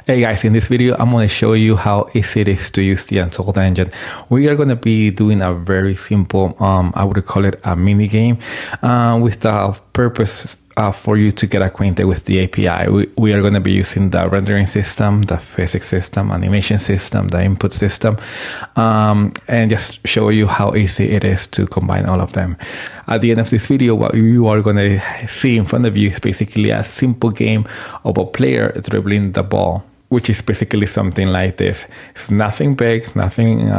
Hey guys, in this video, I'm going to show you how easy it is to use the Untold Engine. We are going to be doing a very simple, I would call it a mini game, with the purpose for you to get acquainted with the API. We are going to be using the rendering system, the physics system, animation system, the input system, and just show you how easy it is to combine all of them. At the end of this video, what you are going to see in front of you is basically a simple game of a player dribbling the ball, which is basically something like this. It's nothing big, nothing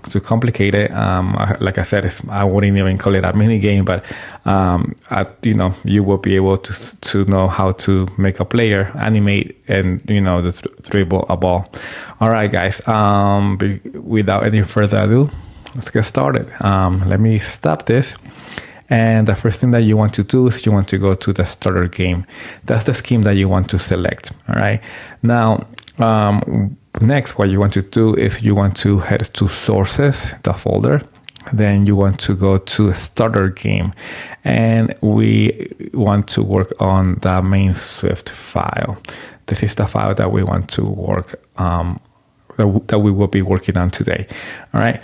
too complicated. Like I said, I wouldn't even call it a mini game, but you will be able to know how to make a player animate and dribble a ball. All right, guys. Without any further ado, let's get started. Let me stop this. And the first thing that you want to do is you want to go to the starter game. That's the scheme that you want to select. All right. Now, next, what you want to do is you want to head to sources, the folder. Then you want to go to starter game, and we want to work on the main Swift file. This is the file that we want to work that we will be working on today. All right.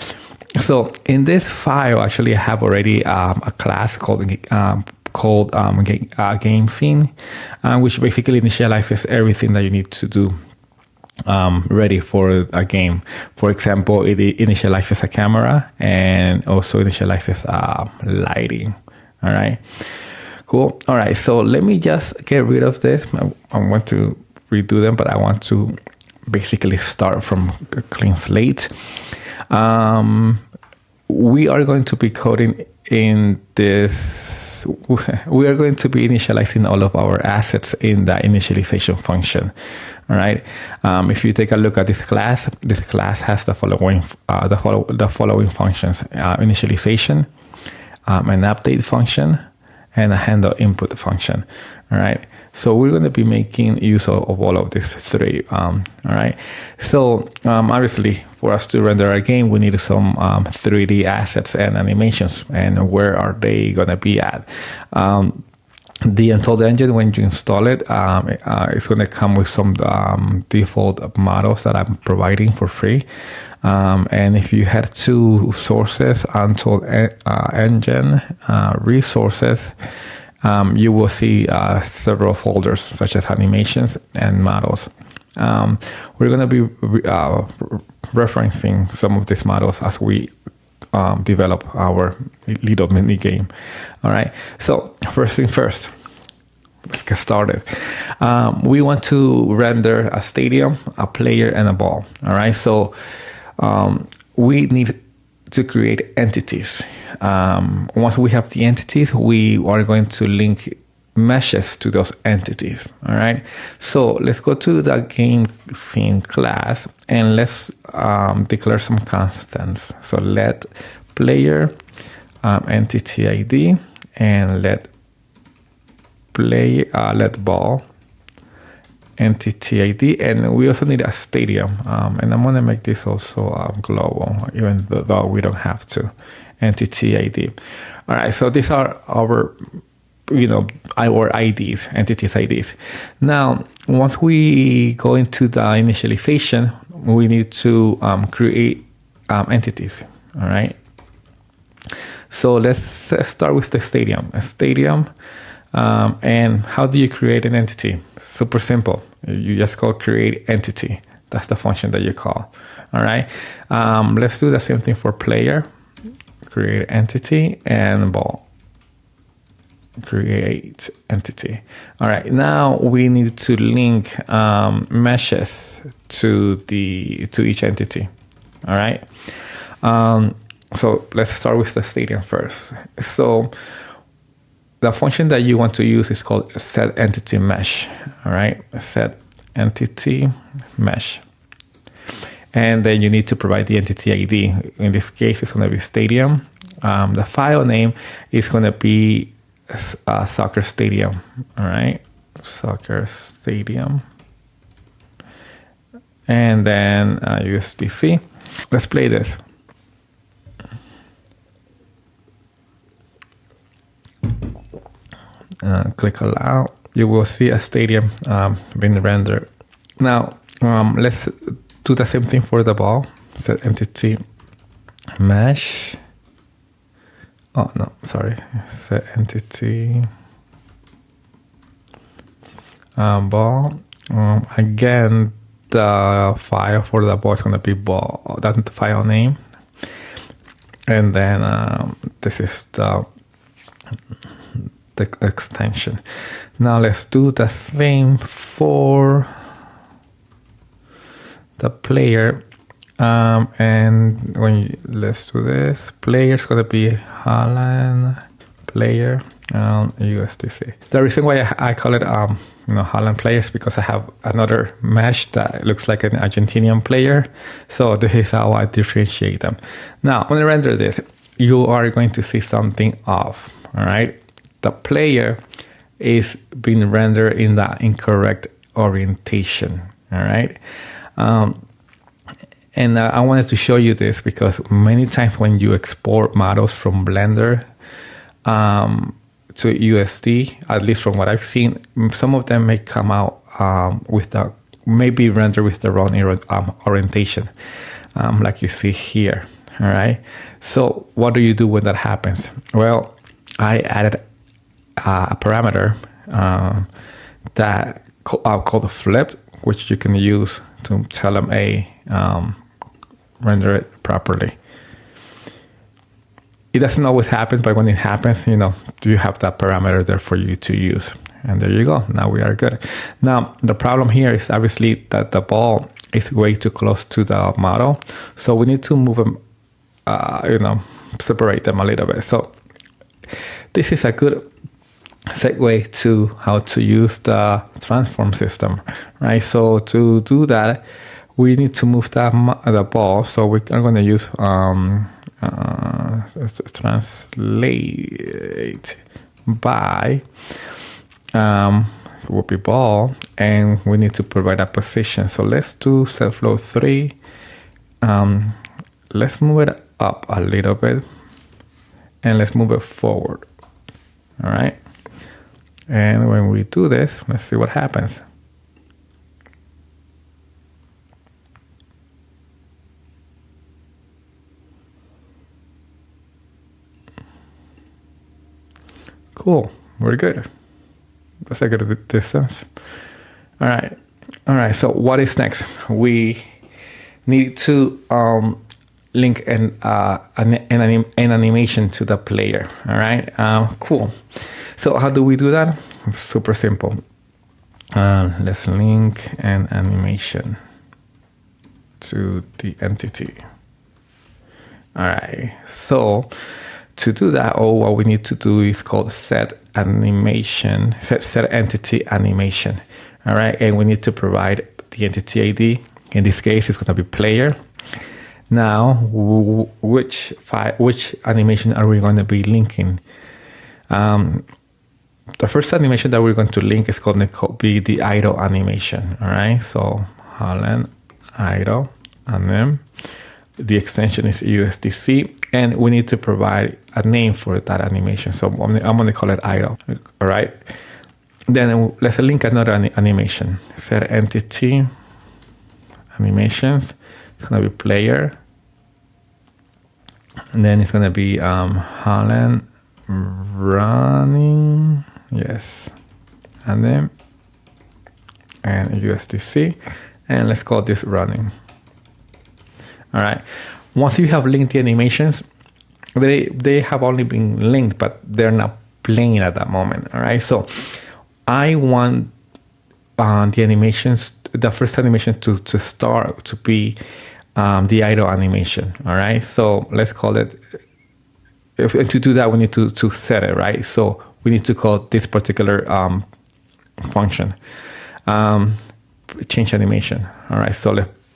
So in this file, actually, I have already a class called game scene, which basically initializes everything that you need to do ready for a game. For example, it initializes a camera and also initializes lighting. All right, cool. All right, so let me just get rid of this. I want to redo them, but I want to basically start from a clean slate. We are going to be coding in this. We are going to be initializing all of our assets in the initialization function. All right. If you take a look at this class has the following functions: initialization, an update function, and a handle input function. All right. So we're going to be making use of all of these three. All right. So obviously, for us to render our game, we need some 3D assets and animations. And where are they going to be at? The Untold Engine, when you install it, it's going to come with some default models that I'm providing for free. And if you head to sources, Untold Engine, resources, you will see several folders such as animations and models. We're going to be referencing some of these models as we develop our little mini game. All right. So first thing first, let's get started. We want to render a stadium, a player, and a ball. All right. So we need to create entities. Once we have the entities, we are going to link meshes to those entities. All right. So let's go to the game scene class and let's declare some constants. So let player entity ID and let ball entity ID, and we also need a stadium. And I'm gonna make this also global, even though we don't have to. Entity ID. All right. So these are our IDs, entities IDs. Now, once we go into the initialization, we need to create entities. All right. So let's start with the stadium. A stadium. And how do you create an entity? Super simple. You just call create entity. That's the function that you call. All right. Let's do the same thing for player. Create entity and ball. Create entity. All right. Now we need to link meshes to each entity. All right. So let's start with the stadium first. So the function that you want to use is called set entity mesh. All right. Set entity mesh. And then you need to provide the entity ID. In this case, it's going to be stadium. The file name is going to be soccer stadium. All right. Soccer stadium. And then USDC. Let's play this. Click allow. You will see a stadium being rendered. Now, let's do the same thing for the ball. Set entity mesh. Oh no, sorry. Set entity ball. Again, the file for the ball is going to be ball. That's the file name. And then this is the extension. Now let's do the same for the player. And let's do this. Player is going to be Holland player USDC. The reason why I call it Holland players because I have another mesh that looks like an Argentinian player. So this is how I differentiate them. Now, when I render this, you are going to see something off. All right, the player is being rendered in the incorrect orientation. All right. And I wanted to show you this because many times when you export models from Blender to USD, at least from what I've seen, some of them may come out maybe render with the wrong orientation, like you see here. All right. So what do you do when that happens? Well, I added a parameter that called a flip, which you can use to tell them render it properly. It doesn't always happen, but when it happens, you have that parameter there for you to use. And there you go. Now we are good. Now, the problem here is obviously that the ball is way too close to the model. So we need to move them, separate them a little bit. So this is a good segue to how to use the transform system, right? So to do that, we need to move the ball. So we are going to use translate by will be ball, and we need to provide a position. So let's do set flow 3. Let's move it up a little bit, and let's move it forward. All right. And when we do this, let's see what happens. Cool. We're good. That's a good distance. All right. So what is next? We need to link an animation to the player. All right. Cool. So how do we do that? Super simple. Let's link an animation to the entity. All right. So to do that, what we need to do is called set entity animation. All right. And we need to provide the entity ID. In this case, it's going to be player. Now, which animation are we going to be linking? The first animation that we're going to link is going to be the idle animation. All right. So Holland idle, and then the extension is USDC, and we need to provide a name for that animation. So I'm going to call it idle. All right. Then let's link another animation. Set entity animations. It's going to be player, and then it's going to be Holland running. Yes. And then USDC, and let's call this running. All right. Once you have linked the animations, they have only been linked, but they're not playing at that moment. All right. So I want the animations, the first animation to start to be the idle animation. All right. So let's call it. To do that, we need to set it, right? So we need to call this particular function change animation. All right. So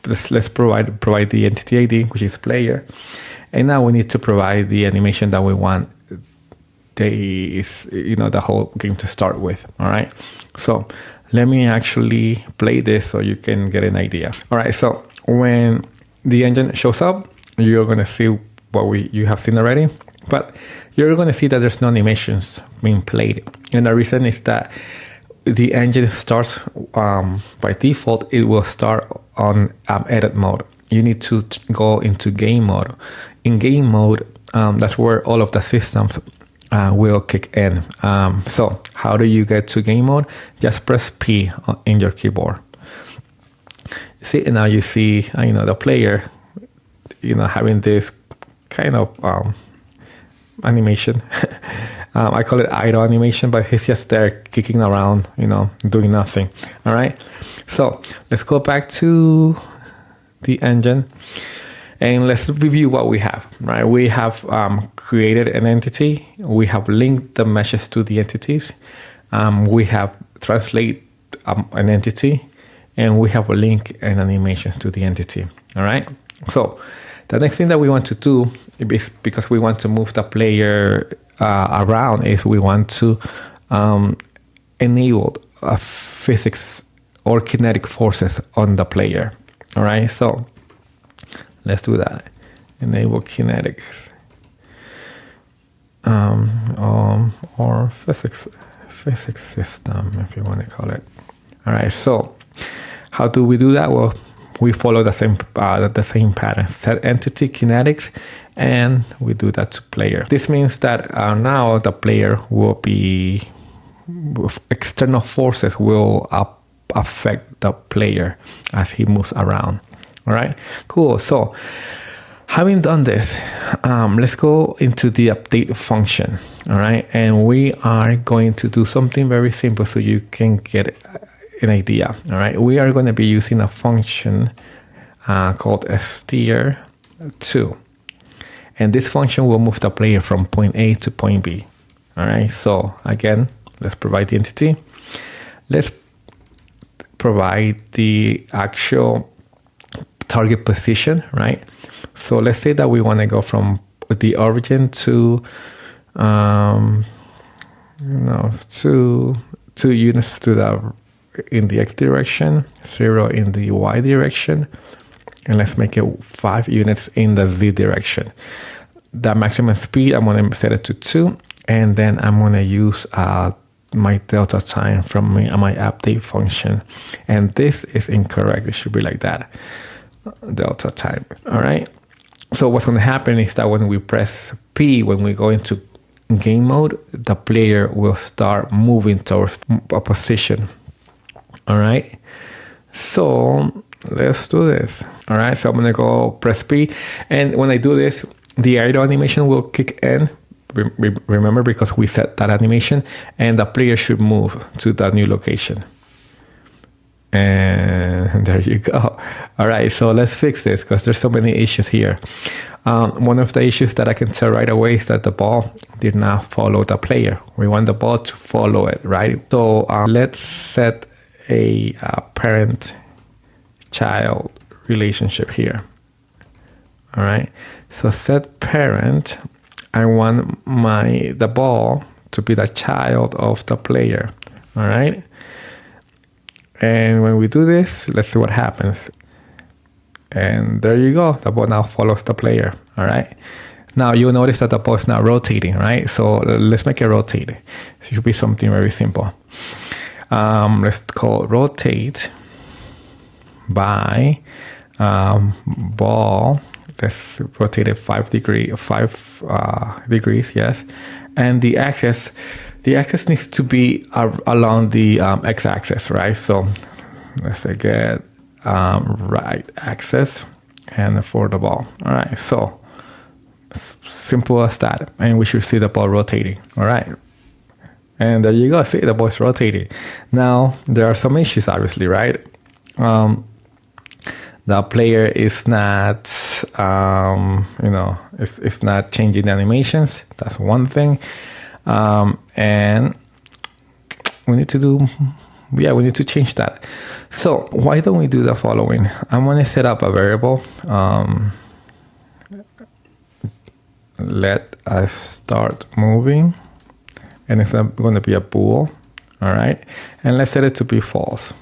let's provide the entity ID, which is player, and now we need to provide the animation that we want the whole game to start with. All right. So let me actually play this so you can get an idea. All right. So when the engine shows up, you're going to see what you have seen already, but you're going to see that there's no animations being played. And the reason is that the engine starts by default, it will start on edit mode. You need to go into game mode. In game mode, that's where all of the systems will kick in. So how do you get to game mode? Just press P in your keyboard. See, now you see the player having this kind of animation. I call it idle animation, but he's just there kicking around, doing nothing. All right, so let's go back to the engine and let's review what we have. Right, we have created an entity, we have linked the meshes to the entities, we have translate an entity, and we have a link and animations to the entity. All right, so the next thing that we want to do is, because we want to move the player around, is we want to enable physics or kinetic forces on the player. All right, so let's do that. Enable kinetics or physics system, if you want to call it. All right, so how do we do that? Well, we follow the same pattern. Set entity kinetics, and we do that to player. This means that now the player will be, external forces will affect the player as he moves around. All right, cool. So having done this, let's go into the update function. All right, and we are going to do something very simple so you can get an idea. All right, we are going to be using a function called steer2, and this function will move the player from point A to point B. All right, so again, let's provide the entity. Let's provide the actual target position, right? So let's say that we want to go from the origin to 2 units to the in the X direction, 0 in the Y direction, and let's make it 5 units in the Z direction. The maximum speed, I'm going to set it to 2, and then I'm going to use my delta time from my update function. And this is incorrect. It should be like that, delta time. All right. So what's going to happen is that when we press P, when we go into game mode, the player will start moving towards a position. All right, so let's do this. All right, so I'm gonna go press P, and when I do this, the idle animation will kick in. Remember, because we set that animation, and the player should move to that new location. And there you go. All right, so let's fix this because there's so many issues here. One of the issues that I can tell right away is that the ball did not follow the player. We want the ball to follow it, right? So let's set a parent-child relationship here. All right, so set parent. I want the ball to be the child of the player. All right, and when we do this, let's see what happens. And there you go. The ball now follows the player. All right. Now you'll notice that the ball is not rotating, right? So let's make it rotate. It should be something very simple. Let's call rotate by ball. Let's rotate it 5 degrees, yes. And the axis needs to be along the x-axis, right? So let's say get right axis and for the ball. All right, so simple as that, and we should see the ball rotating. All right. And there you go. See, the ball's rotating. Now, there are some issues, obviously, right? The player is not, it's not changing the animations. That's one thing. And we need to we need to change that. So why don't we do the following? I'm going to set up a variable. Let us start moving. And it's going to be a bool, all right? And let's set it to be false,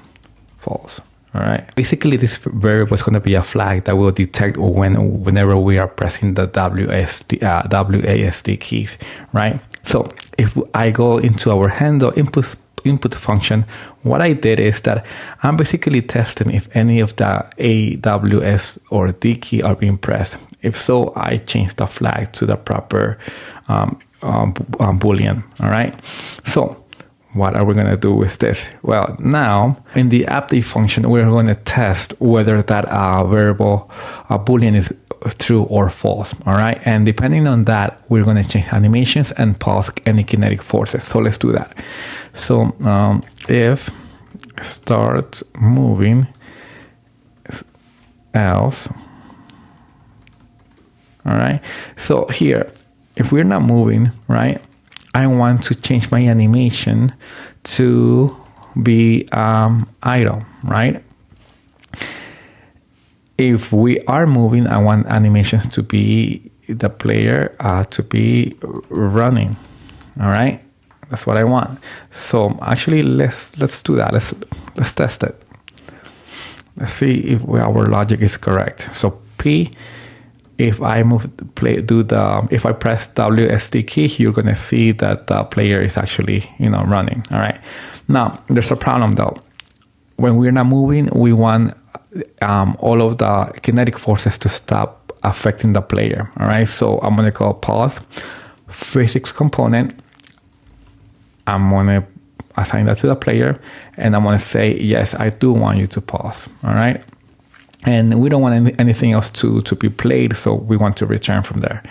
all right? Basically, this variable is going to be a flag that will detect whenever we are pressing the WASD keys, right? So if I go into our handle input input function, what I did is that I'm basically testing if any of the A, W, S, or D key are being pressed. If so, I change the flag to the proper Boolean. All right. So what are we going to do with this? Well, now in the update function, we're going to test whether that variable Boolean is true or false. All right. And depending on that, we're going to change animations and pause any kinetic forces. So let's do that. So if start moving else. All right. So here, if we're not moving, right, I want to change my animation to be idle, right? If we are moving, I want animations to be the player to be running. All right, that's what I want. So actually, let's do that. Let's test it. Let's see if our logic is correct. So P. If I if I press WSD key, you're gonna see that the player is actually, running. All right. Now there's a problem though. When we're not moving, we want all of the kinetic forces to stop affecting the player. All right. So I'm gonna call pause physics component. I'm gonna assign that to the player, and I'm gonna say yes, I do want you to pause. All right. And we don't want anything else to be played, so we want to return from there.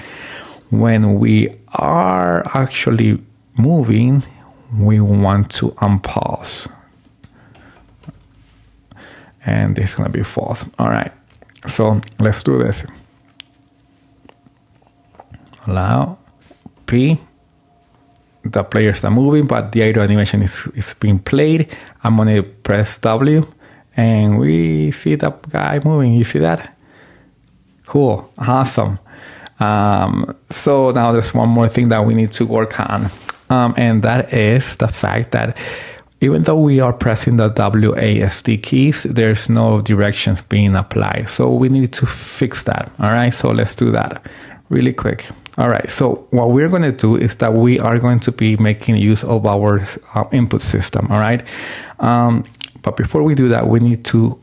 When we are actually moving, we want to unpause. And this is going to be false. All right, so let's do this. Allow P. The players are moving, but the idle animation is being played. I'm going to press W. And we see the guy moving. You see that? Cool. Awesome. So now there's one more thing that we need to work on. And that is the fact that even though we are pressing the WASD keys, there's no directions being applied. So we need to fix that. All right. So let's do that really quick. All right. So what we're going to do is that we are going to be making use of our input system. All right. But before we do that, we need to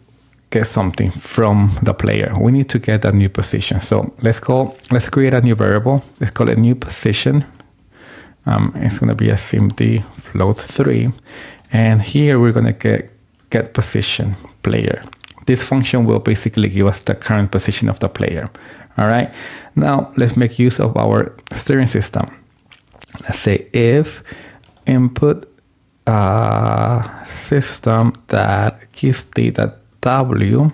get something from the player. We need to get a new position. So let's create a new variable. Let's call it new position. It's going to be a SIMD float3. And here we're going to get position player. This function will basically give us the current position of the player. All right. Now let's make use of our steering system. Let's say if input system that key state that W,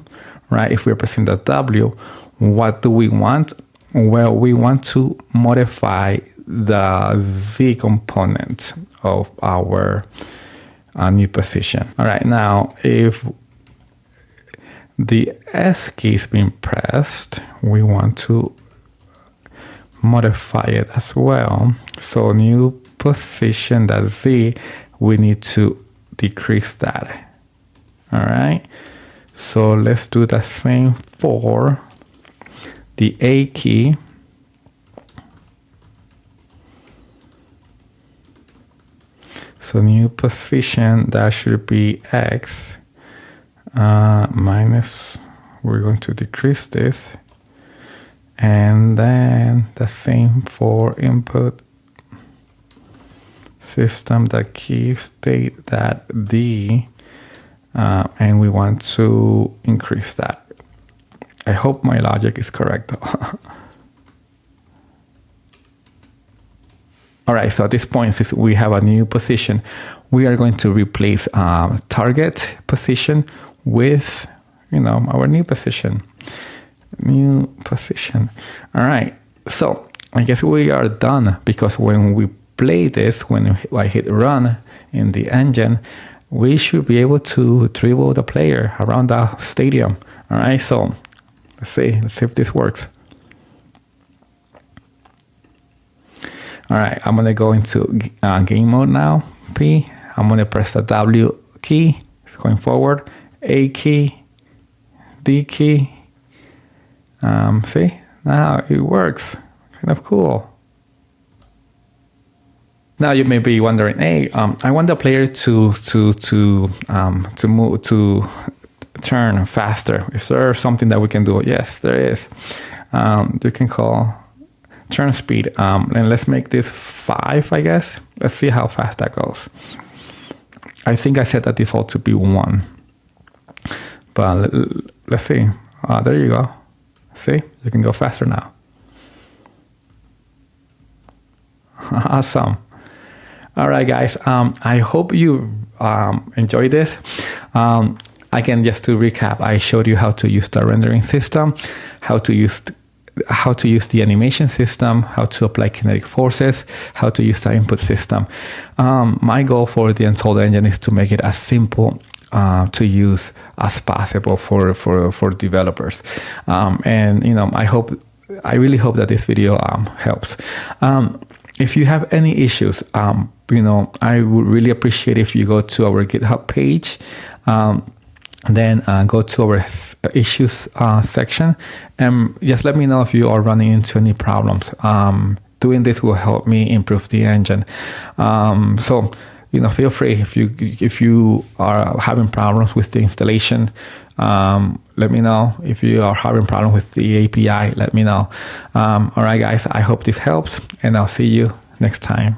right? If we're pressing the W, what do we want? Well, we want to modify the Z component of our new position. All right, now if the S key is being pressed, we want to modify it as well. So new position that Z, we need to decrease that. All right. So let's do the same for the A key. So new position, that should be X minus, we're going to decrease this. And then the same for input system, the key state that D, and we want to increase that. I hope my logic is correct though. All right, so at this point, since we have a new position, we are going to replace target position with, our new position. New position. All right, so I guess we are done, because when we play this, when I hit run in the engine, we should be able to dribble the player around the stadium. All right, so let's see if this works. All right, I'm gonna go into game mode now. P. I'm gonna press the W key. It's going forward. A key. D key. See, now it works. Kind of cool. Now you may be wondering, hey, I want the player to move to turn faster. Is there something that we can do? Yes, there is. You can call turn speed, and let's make this 5, I guess. Let's see how fast that goes. I think I set the default to be 1, but let's see. There you go. See, you can go faster now. Awesome. All right, guys. I hope you enjoyed this. Again, just to recap, I showed you how to use the rendering system, how to use the animation system, how to apply kinetic forces, how to use the input system. My goal for the Untold Engine is to make it as simple to use as possible for developers. And I really hope that this video helps. If you have any issues, I would really appreciate if you go to our GitHub page. Then go to our issues section and just let me know if you are running into any problems. Doing this will help me improve the engine. So feel free if you are having problems with the installation. Let me know. If you are having problems with the API, let me know. All right, guys. I hope this helps, and I'll see you next time.